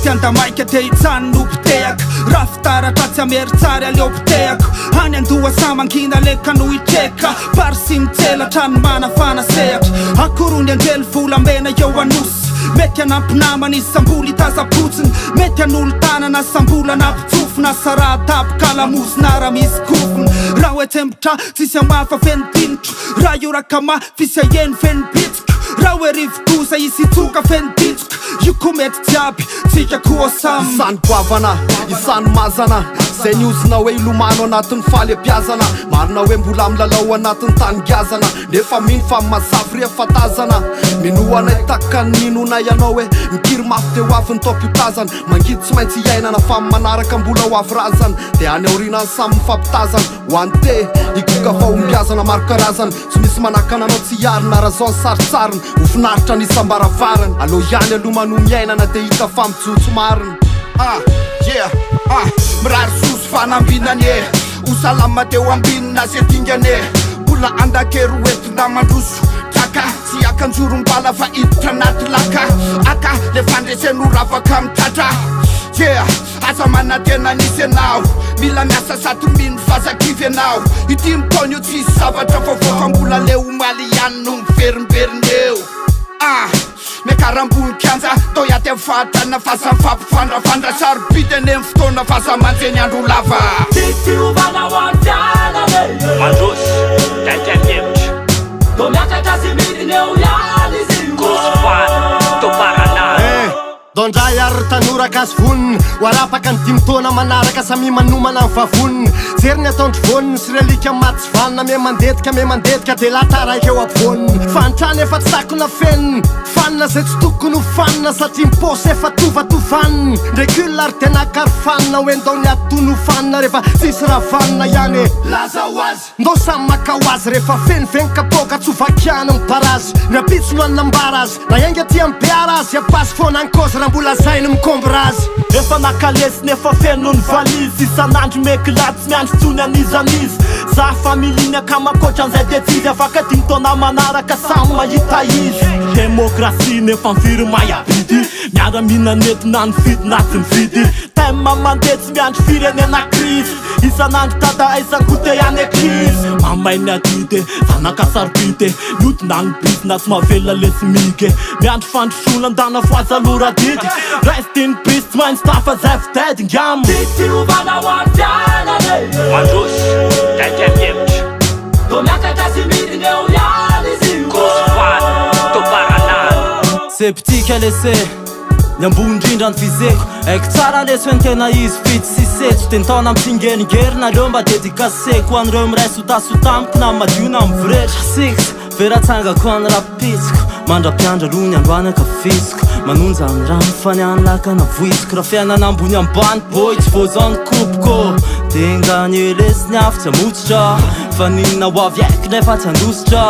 tsy andamaika te hitsanompoteako raha fitaratra tsy ameritsary aleopiteako any andoha samangina leka no itreka parsy mitselatra ny manafana sehatra akorony anjely volamena eo anosy mety anampinamana izy sambola itazapotsiny mety an'olo tanana sambola nampitsofina saratapikalamosina raha misy kofiny raha oetsembotra tsisy amafa fenipinitro raha iorakama fisy aheny fenipitsiko raha hoe rivokoza isy itsoka fenipitsiko io ko mety jiaby tsika koa samy isany poavana isany mazana zay niozina hoe ilomano anatin'ny faly-apiazana marina hoe mbola amilalao anatin'ny tanigiazana nefa mino fa mazavy rehefa tazana minoana itaka ninona ianao hoe mikiry mafy teo afy ny taopitazana mangidy tsy maintsy iainana fa manaraka mbola ho avy razana dia any aorinany samy mifampitazana ho any te ikoka fa ombiazana maro karazana tsy misy manakana anao tsy hiarina raha zao ny saritsariny ho finaritra nisambaravarana aloha ihany alomano miainana dia hita fa mitsotso marina mirary soso fanambinane osalama teo ambinina se tingane mbola andakery oetina mandroso traka tsy akanjorombala fa iditra anaty laka aka le fandresen'oravaka mitatra aza manatena nisy anao mila miasa saty mino fazakivy anao ity mitaony io tsisy zavatra faofa mbola le omaly ihany no miverimberiny eo miakarambony kianja tao iaty amin'ny fahatrana faza mifampifandravandra sarobity eny amin'ny fotoana faza manjeny andro lava tsisy ovana ho any fianany mandrosy kaikakevitra to miakatra sy midiny eo ihany izy grosofana toparanany dondray ary tanora gasy voniny ho arapaka ny dimy taona manaraka samy manomana ny vavoniny jery ny ataondry voniny sy relika maty sy vanina me mandetika dia lataraiky eo ampovoniny fanitrany efa tsy takona feniny fanina zay tsy tokony ho fanina satria mipôsy efa tovatovaniny ndrekulna ary tena karofanina hoe ndao ny atony ho fanina rehefa tsisy raha vanina ihany laza ho azy ndao samy maka ho azy rehefa feniveniny kapoka tsy ho vakiana miparazy ny apitsony hoanina mbara azy na enga tia mibeara azy apasy foana ankozy raha mbola zainy mikombra azy efa nakalesiny efa feno ny valizy isanandro mekilaty tsy miandry tsony anizanizy za familiny akamakoatra an'izay dia tsy izy afaka dimy taona manaraka samy mahita izy demokrasia nefa miviry mayabidy miara-mihina netina ny vidy na tsy mividy tema mandeha tsy miandry firenena krizy isanandro tada aisan-kote ihany ekrizy mamainy adidy zanakasarobity miodina ny bisina tsy mahavelona lesimike miandry fandrosona andana foazaloradidy raistiny brisy tsy maintsy tafa zay vitady ngam tsisy ovana ho any fianany mandrosy kaikakevitra to miakatra sy midiny eo ihany izy grosofana toparanany sepitika lese ny ambony indrindra ny fizeko aiko tsara leso ny tena izy fity sy setso dia nitaona mitsingenigeri nareo mba dedikaseko an'ireo miraiso tasotamiko na madio na miviretra six veratsangako any rapitsiko mandra-piandra aloha ny androany akafisiko manonja ny rano faniany laka na voisiko raha fiainana ambony ambany boy tsy vozany kopoko dia ngany elesiny afo tsy amotsitra fa ninona ho avy aiko nefa tsy andositra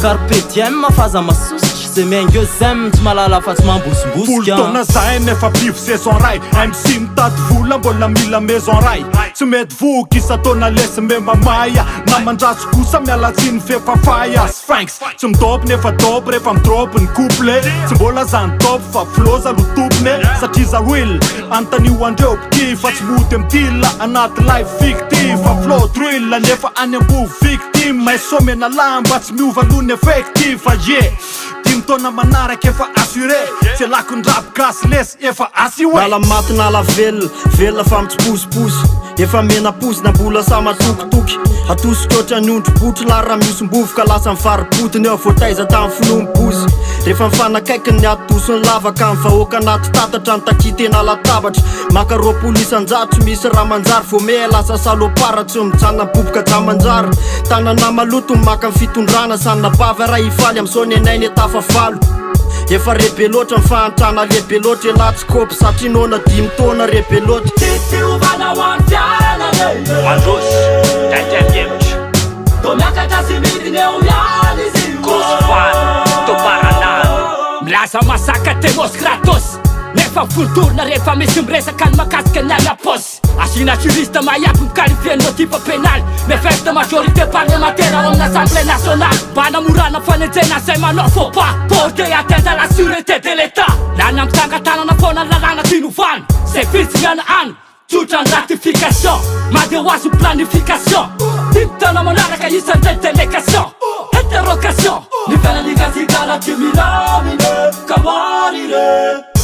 carpe diem mafaza masositra zay miaingo zem tsy malala fa tsy mambosombosika taona zay nefa bivo saison ray MC mitady vola mbola mila maison ray tsy mety voky isa taona lesy me mamaya na mandraso kosa mialatsiny fefafaya sphinx tsy midopy nefa dopy rehefa midropy ny couple tsy mbola zany dopy fa floza lo tompony satria za will antanio andreo piki fa tsy mody amtila anaty life fictive fa flow drill nefa any ambo victime maisomena lamba tsy miova lony effective fa tona manaraka efa assuré tsy lako ndrapy gasy lesy efa asy hoe nala maty nala velona fa mitsiposiposy efa mena posy na mbola sa matokitoky atosika oatra ny ondro-botry la raha miosombovoka lasa mivaripotiny eo voataiza tamin'ny finomposy rehefa mifanakaikiny ny atosony lavaka amin'ny vahoaka anaty tatatra ny takitena latabatra maka roapolisy anjatro misy raha manjary vo me lasa salopara tsy mijanona boboka jamanjary tanana maloto maka amin'ny fitondrana sanina bava raha ifaly amin'izao ny anainy etafafalo efa rebe loatra mifahantrana lehibe loatra elatsykopy satria nona dimy taona rebe loatra tsisy ovana ho any fianany mandrosy kaikakevitra to miakatra sy midiny eo ihany izy grosofana toparanany milaza masaka Temos Kratos nefa mifampolotolona rehefa misy miresaka ny makasika ny agna posy asina juriste mahiampy mikalifianao type pénal mefeste majorité parlementaire ao amin'ny assemblée nationale mba namorana fanenjena zay manao faux pas porté atteinte à la sûreté de l'état lany amin'ny sangatanana foana ny lalàna tinovany zay fitsigana any tsotra ny ratification mande ho azo planification timotana manaraka isan'izay délégation interrogation Ni fela liga sigara timilamine kamarire